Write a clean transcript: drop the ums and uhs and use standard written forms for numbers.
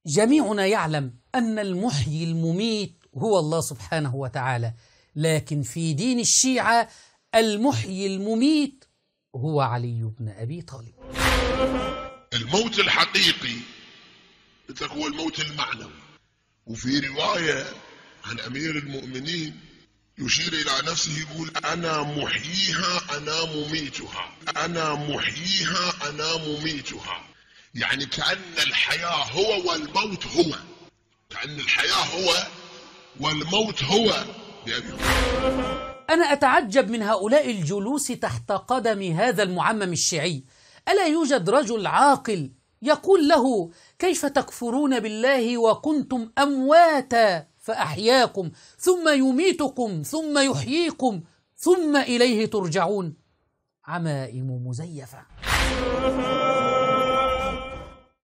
جميعنا يعلم أن المحيي المميت هو الله سبحانه وتعالى، لكن في دين الشيعة المحيي المميت هو علي بن أبي طالب. الموت الحقيقي هو الموت المعنوي. وفي رواية عن أمير المؤمنين يشير إلى نفسه يقول: أنا محييها أنا مميتها، أنا محييها أنا مميتها. يعني كأن الحياة هو والموت هو، كأن الحياة هو والموت هو. أنا أتعجب من هؤلاء الجلوس تحت قدم هذا المعمم الشيعي. ألا يوجد رجل عاقل يقول له: كيف تكفرون بالله وكنتم أمواتا فأحياكم ثم يميتكم ثم يحييكم ثم إليه ترجعون؟ عمائم مزيفة.